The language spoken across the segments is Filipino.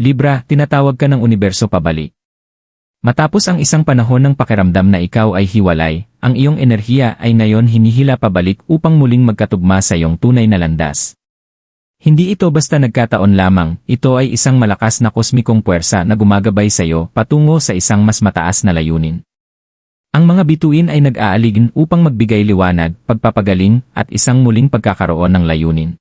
Libra, tinatawag ka ng universo pabalik. Matapos ang isang panahon ng pakiramdam na ikaw ay hiwalay, ang iyong enerhiya ay ngayon hinihila pabalik upang muling magkatugma sa iyong tunay na landas. Hindi ito basta nagkataon lamang, ito ay isang malakas na kosmikong puwersa na gumagabay sa iyo patungo sa isang mas mataas na layunin. Ang mga bituin ay nag-aaligin upang magbigay liwanag, pagpapagaling, at isang muling pagkakaroon ng layunin.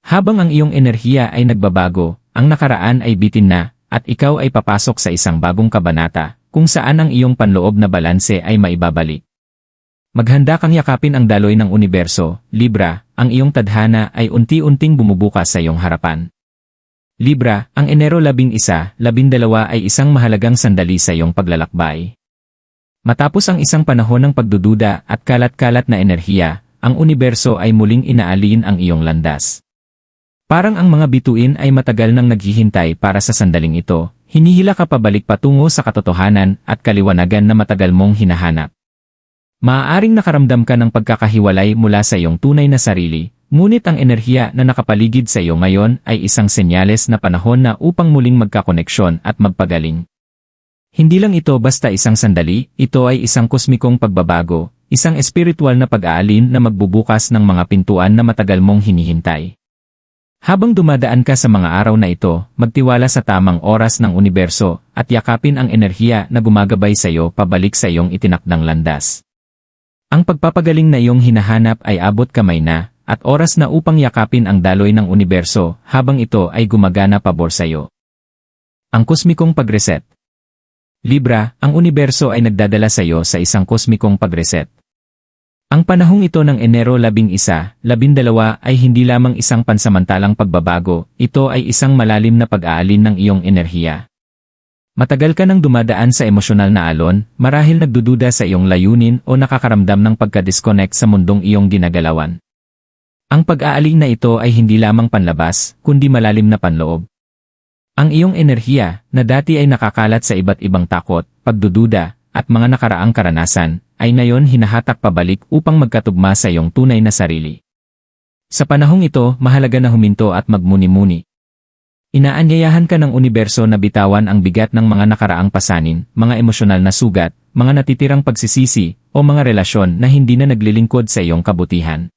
Habang ang iyong enerhiya ay nagbabago, ang nakaraan ay bitin na, at ikaw ay papasok sa isang bagong kabanata, kung saan ang iyong panloob na balanse ay maibabalik. Maghanda kang yakapin ang daloy ng universo, Libra, ang iyong tadhana ay unti-unting bumubukas sa iyong harapan. Libra, ang Enero 11, 12 ay isang mahalagang sandali sa iyong paglalakbay. Matapos ang isang panahon ng pagdududa at kalat-kalat na enerhiya, ang universo ay muling inaalin ang iyong landas. Parang ang mga bituin ay matagal nang naghihintay para sa sandaling ito, hinihila ka pabalik patungo sa katotohanan at kaliwanagan na matagal mong hinahanap. Maaaring nakaramdam ka ng pagkakahiwalay mula sa iyong tunay na sarili, ngunit ang enerhiya na nakapaligid sa iyo ngayon ay isang senyales na panahon na upang muling magkakoneksyon at magpagaling. Hindi lang ito basta isang sandali, ito ay isang kosmikong pagbabago, isang espiritual na pag-aalin na magbubukas ng mga pintuan na matagal mong hinihintay. Habang dumadaan ka sa mga araw na ito, magtiwala sa tamang oras ng universo at yakapin ang enerhiya na gumagabay sa iyo pabalik sa iyong itinakdang landas. Ang pagpapagaling na iyong hinahanap ay abot kamay na, at oras na upang yakapin ang daloy ng universo habang ito ay gumagana pabor sa iyo. Ang kosmikong pagreset. Libra, ang universo ay nagdadala sa iyo sa isang kosmikong pagreset. Ang panahong ito ng Enero 11, 12 ay hindi lamang isang pansamantalang pagbabago, ito ay isang malalim na pag-aalin ng iyong enerhiya. Matagal ka nang dumadaan sa emosyonal na alon, marahil nagdududa sa iyong layunin o nakakaramdam ng pagka-disconnect sa mundong iyong ginagalawan. Ang pag-aalin na ito ay hindi lamang panlabas, kundi malalim na panloob. Ang iyong enerhiya, na dati ay nakakalat sa iba't ibang takot, pagdududa, at mga nakaraang karanasan, ay ngayon hinahatak pabalik upang magkatugma sa iyong tunay na sarili. Sa panahong ito, mahalaga na huminto at magmuni-muni. Inaanyayahan ka ng universo na bitawan ang bigat ng mga nakaraang pasanin, mga emosyonal na sugat, mga natitirang pagsisisi, o mga relasyon na hindi na naglilingkod sa iyong kabutihan.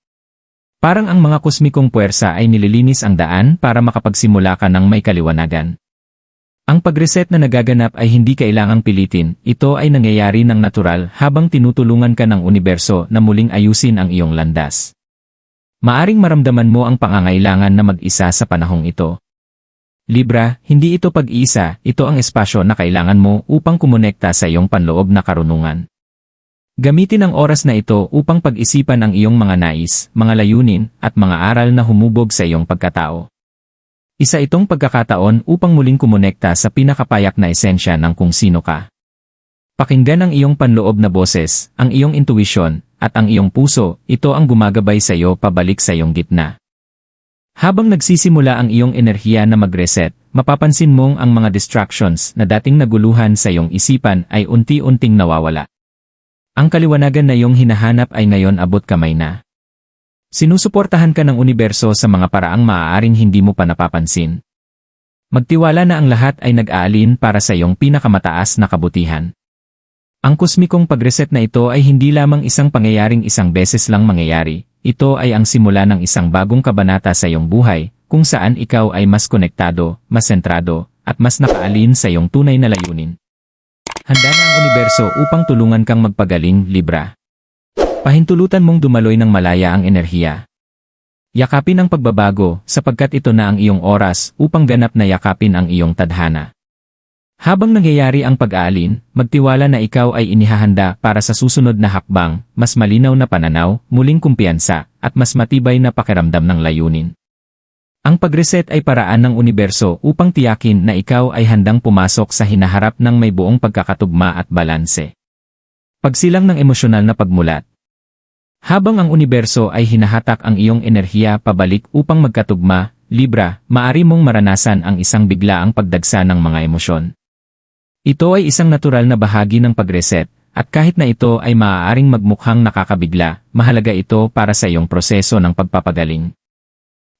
Parang ang mga kosmikong puwersa ay nililinis ang daan para makapagsimula ka ng may kaliwanagan. Ang pag-reset na nagaganap ay hindi kailangang pilitin, ito ay nangyayari ng natural habang tinutulungan ka ng universo na muling ayusin ang iyong landas. Maaring maramdaman mo ang pangangailangan na mag-isa sa panahong ito. Libra, hindi ito pag-iisa, ito ang espasyo na kailangan mo upang kumonekta sa iyong panloob na karunungan. Gamitin ang oras na ito upang pag-isipan ang iyong mga nais, mga layunin, at mga aral na humubog sa iyong pagkatao. Isa itong pagkakataon upang muling kumonekta sa pinakapayak na esensya ng kung sino ka. Pakinggan ang iyong panloob na boses, ang iyong intuisyon, at ang iyong puso, ito ang gumagabay sa iyo pabalik sa iyong gitna. Habang nagsisimula ang iyong enerhiya na mag-reset, mapapansin mong ang mga distractions na dating naguluhan sa iyong isipan ay unti-unting nawawala. Ang kaliwanagan na iyong hinahanap ay ngayon abot kamay na. Sinusuportahan ka ng universo sa mga paraang maaaring hindi mo pa napapansin. Magtiwala na ang lahat ay nag-aalin para sa iyong pinakamataas na kabutihan. Ang kosmikong pag-reset na ito ay hindi lamang isang pangyayaring isang beses lang mangyayari, ito ay ang simula ng isang bagong kabanata sa iyong buhay, kung saan ikaw ay mas konektado, mas sentrado, at mas nakaalin sa iyong tunay na layunin. Handa na ang universo upang tulungan kang magpagaling, Libra. Pahintulutan mong dumaloy ng malaya ang enerhiya. Yakapin ang pagbabago sapagkat ito na ang iyong oras upang ganap na yakapin ang iyong tadhana. Habang nangyayari ang pag-aalin, magtiwala na ikaw ay inihahanda para sa susunod na hakbang, mas malinaw na pananaw, muling kumpiyansa, at mas matibay na pakiramdam ng layunin. Ang pag-reset ay paraan ng universo upang tiyakin na ikaw ay handang pumasok sa hinaharap ng may buong pagkakatugma at balanse. Pagsilang ng emosyonal na pagmulat. Habang ang universo ay hinahatak ang iyong enerhiya pabalik upang magkatugma, Libra, maari mong maranasan ang isang biglaang pagdagsa ng mga emosyon. Ito ay isang natural na bahagi ng pag-reset, at kahit na ito ay maaaring magmukhang nakakabigla, mahalaga ito para sa iyong proseso ng pagpapagaling.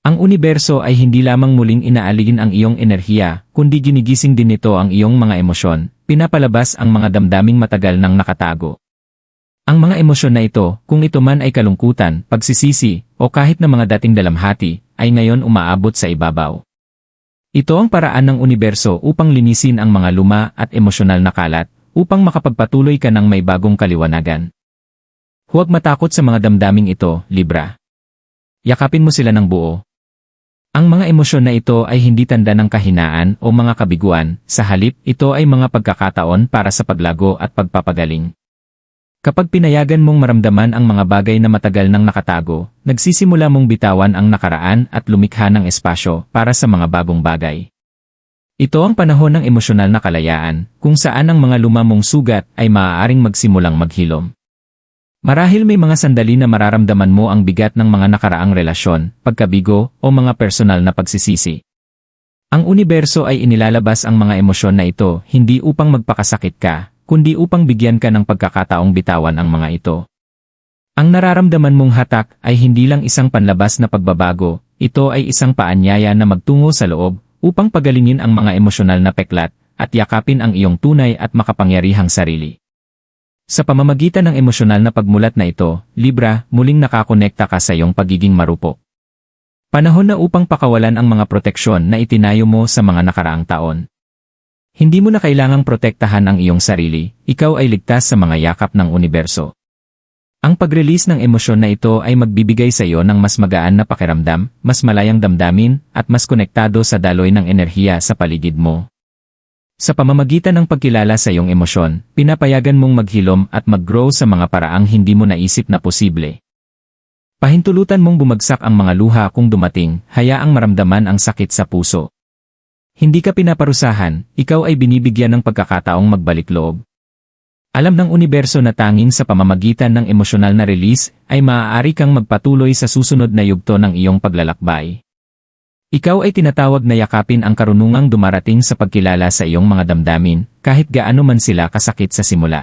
Ang universo ay hindi lamang muling inaaligin ang iyong enerhiya, kundi ginigising din nito ang iyong mga emosyon, pinapalabas ang mga damdaming matagal nang nakatago. Ang mga emosyon na ito, kung ito man ay kalungkutan, pagsisisi, o kahit na mga dating dalamhati, ay ngayon umaabot sa ibabaw. Ito ang paraan ng universo upang linisin ang mga luma at emosyonal na kalat, upang makapagpatuloy ka ng may bagong kaliwanagan. Huwag matakot sa mga damdaming ito, Libra. Yakapin mo sila ng buo. Ang mga emosyon na ito ay hindi tanda ng kahinaan o mga kabiguan, sa halip ito ay mga pagkakataon para sa paglago at pagpapagaling. Kapag pinayagan mong maramdaman ang mga bagay na matagal nang nakatago, nagsisimula mong bitawan ang nakaraan at lumikha ng espasyo para sa mga bagong bagay. Ito ang panahon ng emosyonal na kalayaan, kung saan ang mga lumamong sugat ay maaaring magsimulang maghilom. Marahil may mga sandali na mararamdaman mo ang bigat ng mga nakaraang relasyon, pagkabigo, o mga personal na pagsisisi. Ang universo ay inilalabas ang mga emosyon na ito hindi upang magpakasakit ka, kundi upang bigyan ka ng pagkakataong bitawan ang mga ito. Ang nararamdaman mong hatak ay hindi lang isang panlabas na pagbabago, ito ay isang paanyaya na magtungo sa loob upang pagalingin ang mga emosyonal na peklat at yakapin ang iyong tunay at makapangyarihang sarili. Sa pamamagitan ng emosyonal na pagmulat na ito, Libra, muling nakakonekta ka sa iyong pagiging marupok. Panahon na upang pakawalan ang mga proteksyon na itinayo mo sa mga nakaraang taon. Hindi mo na kailangang protektahan ang iyong sarili, ikaw ay ligtas sa mga yakap ng universo. Ang pag-release ng emosyon na ito ay magbibigay sa iyo ng mas magaan na pakiramdam, mas malayang damdamin, at mas konektado sa daloy ng enerhiya sa paligid mo. Sa pamamagitan ng pagkilala sa iyong emosyon, pinapayagan mong maghilom at mag-grow sa mga paraang hindi mo naisip na posible. Pahintulutan mong bumagsak ang mga luha kung dumating, hayaang maramdaman ang sakit sa puso. Hindi ka pinaparusahan, ikaw ay binibigyan ng pagkakataong magbalik loob. Alam ng universo na tanging sa pamamagitan ng emosyonal na release ay maaari kang magpatuloy sa susunod na yugto ng iyong paglalakbay. Ikaw ay tinatawag na yakapin ang karunungang dumarating sa pagkilala sa iyong mga damdamin, kahit gaano man sila kasakit sa simula.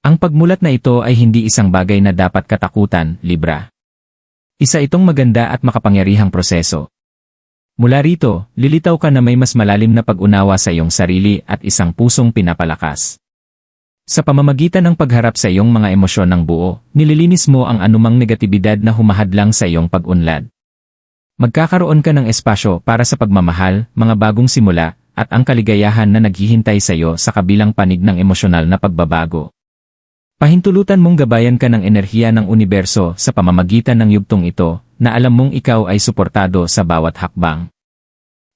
Ang pagmulat na ito ay hindi isang bagay na dapat katakutan, Libra. Isa itong maganda at makapangyarihang proseso. Mula rito, lilitaw ka na may mas malalim na pag-unawa sa iyong sarili at isang pusong pinapalakas. Sa pamamagitan ng pagharap sa iyong mga emosyon ng buo, nililinis mo ang anumang negatibidad na humahadlang sa iyong pag-unlad. Magkakaroon ka ng espasyo para sa pagmamahal, mga bagong simula, at ang kaligayahan na naghihintay sa iyo sa kabilang panig ng emosyonal na pagbabago. Pahintulutan mong gabayan ka ng enerhiya ng universo sa pamamagitan ng yugtong ito, na alam mong ikaw ay suportado sa bawat hakbang.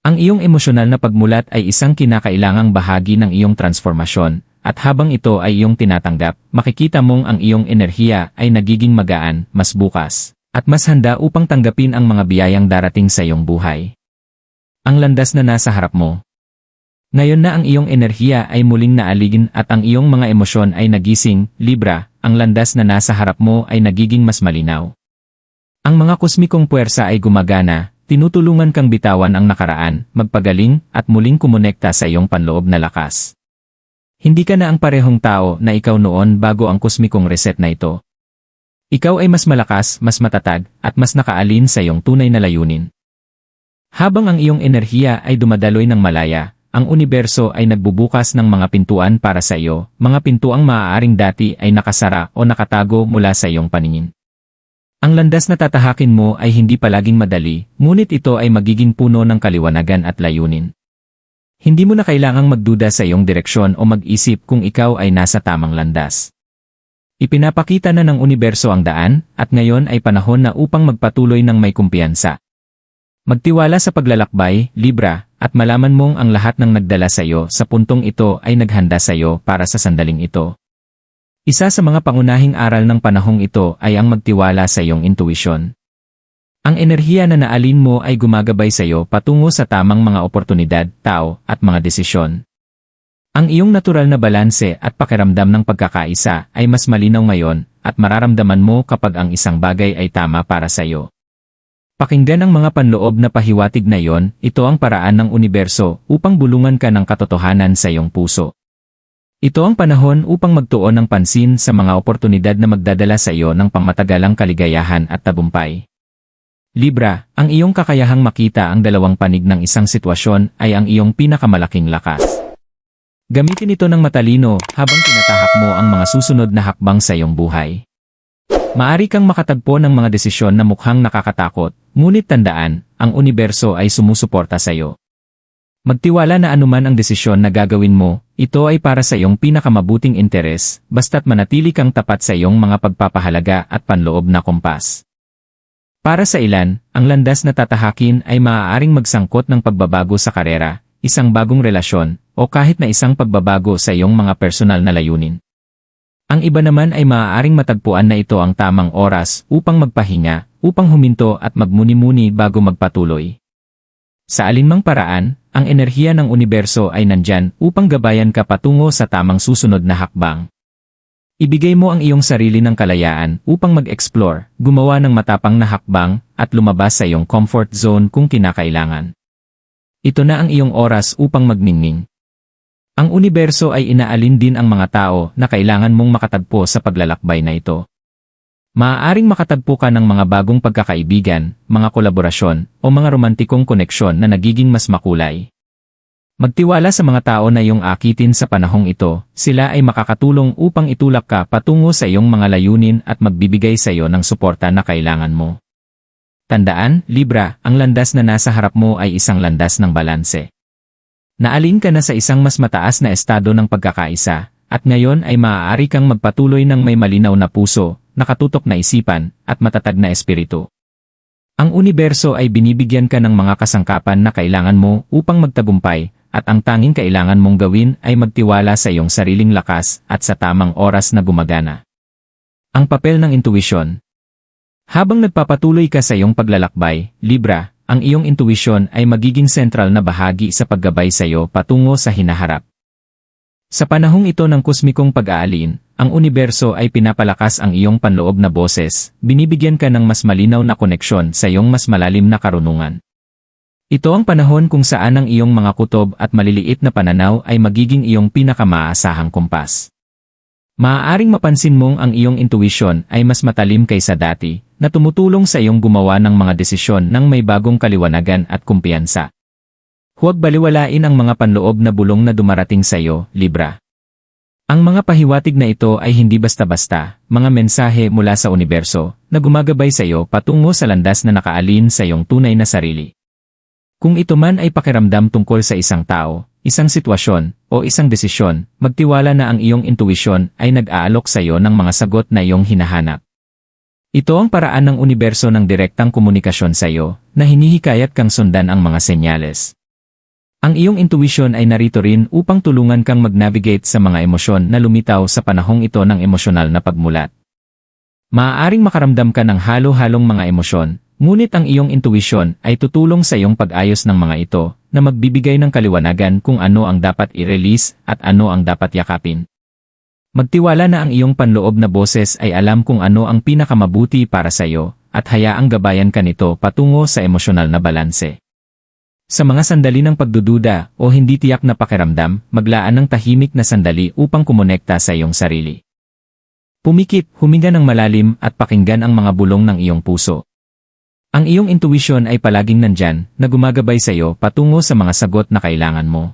Ang iyong emosyonal na pagmulat ay isang kinakailangang bahagi ng iyong transformasyon, at habang ito ay iyong tinatanggap, makikita mong ang iyong enerhiya ay nagiging magaan, mas bukas, at mas handa upang tanggapin ang mga biyayang darating sa iyong buhay. Ang landas na nasa harap mo. Ngayon na ang iyong enerhiya ay muling naaligin at ang iyong mga emosyon ay nagising, Libra, ang landas na nasa harap mo ay nagiging mas malinaw. Ang mga kosmikong puwersa ay gumagana, tinutulungan kang bitawan ang nakaraan, magpagaling, at muling kumonekta sa iyong panloob na lakas. Hindi ka na ang parehong tao na ikaw noon bago ang kosmikong reset na ito. Ikaw ay mas malakas, mas matatag, at mas nakaalin sa iyong tunay na layunin. Habang ang iyong enerhiya ay dumadaloy ng malaya, ang universo ay nagbubukas ng mga pintuan para sa iyo, mga pintuang maaaring dati ay nakasara o nakatago mula sa iyong paningin. Ang landas na tatahakin mo ay hindi palaging madali, ngunit ito ay magiging puno ng kaliwanagan at layunin. Hindi mo na kailangang magduda sa iyong direksyon o mag-isip kung ikaw ay nasa tamang landas. Ipinapakita na ng universo ang daan, at ngayon ay panahon na upang magpatuloy ng may kumpiyansa. Magtiwala sa paglalakbay, Libra, at malaman mong ang lahat ng nagdala sa iyo sa puntong ito ay naghanda sa iyo para sa sandaling ito. Isa sa mga pangunahing aral ng panahong ito ay ang magtiwala sa iyong intuisyon. Ang enerhiya na naalin mo ay gumagabay sa iyo patungo sa tamang mga oportunidad, tao, at mga desisyon. Ang iyong natural na balanse at pakiramdam ng pagkakaisa ay mas malinaw ngayon, at mararamdaman mo kapag ang isang bagay ay tama para sa iyo. Pakinggan ang mga panloob na pahiwatig na iyon, ito ang paraan ng universo upang bulungan ka ng katotohanan sa iyong puso. Ito ang panahon upang magtuon ng pansin sa mga oportunidad na magdadala sa iyo ng pangmatagalang kaligayahan at tagumpay. Libra, ang iyong kakayahang makita ang dalawang panig ng isang sitwasyon ay ang iyong pinakamalaking lakas. Gamitin ito ng matalino habang tinatahak mo ang mga susunod na hakbang sa iyong buhay. Maari kang makatagpo ng mga desisyon na mukhang nakakatakot, ngunit tandaan, ang universo ay sumusuporta sa iyo. Magtiwala na anuman ang desisyon na gagawin mo, ito ay para sa iyong pinakamabuting interes, basta't manatili kang tapat sa iyong mga pagpapahalaga at panloob na kompas. Para sa ilan, ang landas na tatahakin ay maaaring magsangkot ng pagbabago sa karera, isang bagong relasyon, o kahit na isang pagbabago sa iyong mga personal na layunin. Ang iba naman ay maaaring matagpuan na ito ang tamang oras upang magpahinga, upang huminto at magmuni-muni bago magpatuloy. Sa alinmang paraan, ang enerhiya ng universo ay nandyan upang gabayan ka patungo sa tamang susunod na hakbang. Ibigay mo ang iyong sarili ng kalayaan upang mag-explore, gumawa ng matapang na hakbang, at lumabas sa iyong comfort zone kung kinakailangan. Ito na ang iyong oras upang magningning. Ang universo ay inaalin din ang mga tao na kailangan mong makatagpo sa paglalakbay na ito. Maaaring makatagpo ka ng mga bagong pagkakaibigan, mga kolaborasyon, o mga romantikong koneksyon na nagiging mas makulay. Magtiwala sa mga tao na iyong akitin sa panahong ito, sila ay makakatulong upang itulak ka patungo sa iyong mga layunin at magbibigay sa iyo ng suporta na kailangan mo. Tandaan, Libra, ang landas na nasa harap mo ay isang landas ng balanse. Naalin ka na sa isang mas mataas na estado ng pagkakaisa, at ngayon ay maaari kang magpatuloy ng may malinaw na puso, nakatutok na isipan, at matatag na espiritu. Ang universo ay binibigyan ka ng mga kasangkapan na kailangan mo upang magtagumpay, at ang tanging kailangan mong gawin ay magtiwala sa iyong sariling lakas at sa tamang oras na gumagana. Ang papel ng intuwisyon. Habang nagpapatuloy ka sa iyong paglalakbay, Libra, ang iyong intuwisyon ay magiging sentral na bahagi sa paggabay sa iyo patungo sa hinaharap. Sa panahong ito ng kosmikong pag-aalin, ang universo ay pinapalakas ang iyong panloob na boses, binibigyan ka ng mas malinaw na koneksyon sa iyong mas malalim na karunungan. Ito ang panahon kung saan ang iyong mga kutob at maliliit na pananaw ay magiging iyong pinakamaasahang kumpas. Maaaring mapansin mong ang iyong intuwisyon ay mas matalim kaysa dati, na tumutulong sa iyong gumawa ng mga desisyon ng may bagong kaliwanagan at kumpiyansa. Huwag baliwalain ang mga panloob na bulong na dumarating sa iyo, Libra. Ang mga pahiwatig na ito ay hindi basta-basta, mga mensahe mula sa universo, na gumagabay sa iyo patungo sa landas na nakaalin sa iyong tunay na sarili. Kung ito man ay pakiramdam tungkol sa isang tao, isang sitwasyon, o isang desisyon, magtiwala na ang iyong intuwisyon ay nag-aalok sa iyo ng mga sagot na iyong hinahanap. Ito ang paraan ng universo ng direktang komunikasyon sa iyo, na hinihikayat kang sundan ang mga senyales. Ang iyong intuwisyon ay narito rin upang tulungan kang mag-navigate sa mga emosyon na lumitaw sa panahong ito ng emosyonal na pagmulat. Maaaring makaramdam ka ng halo-halong mga emosyon, ngunit ang iyong intuwisyon ay tutulong sa iyong pag-ayos ng mga ito, na magbibigay ng kaliwanagan kung ano ang dapat i-release at ano ang dapat yakapin. Magtiwala na ang iyong panloob na boses ay alam kung ano ang pinakamabuti para sa iyo, at hayaang gabayan ka nito patungo sa emosyonal na balanse. Sa mga sandali ng pagdududa o hindi tiyak na pakiramdam, maglaan ng tahimik na sandali upang kumonekta sa iyong sarili. Pumikit, huminga ng malalim at pakinggan ang mga bulong ng iyong puso. Ang iyong intuwisyon ay palaging nandyan, na gumagabay sa iyo patungo sa mga sagot na kailangan mo.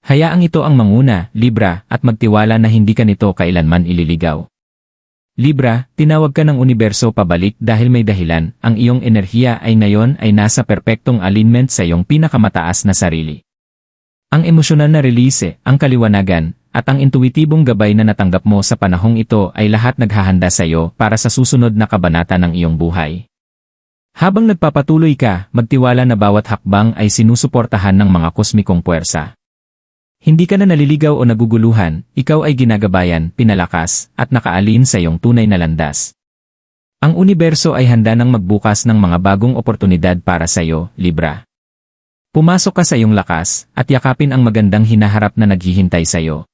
Hayaang ito ang manguna, Libra, at magtiwala na hindi ka nito kailanman ililigaw. Libra, tinawag ka ng universo pabalik dahil may dahilan, ang iyong enerhiya ay ngayon ay nasa perpektong alignment sa iyong pinakamataas na sarili. Ang emosyonal na release, ang kaliwanagan, at ang intuitibong gabay na natanggap mo sa panahong ito ay lahat naghahanda sa iyo para sa susunod na kabanata ng iyong buhay. Habang nagpapatuloy ka, magtiwala na bawat hakbang ay sinusuportahan ng mga kosmikong puwersa. Hindi ka na naliligaw o naguguluhan, ikaw ay ginagabayan, pinalakas, at nakaalin sa iyong tunay na landas. Ang universo ay handa nang magbukas ng mga bagong oportunidad para sa iyo, Libra. Pumasok ka sa iyong lakas, at yakapin ang magandang hinaharap na naghihintay sa iyo.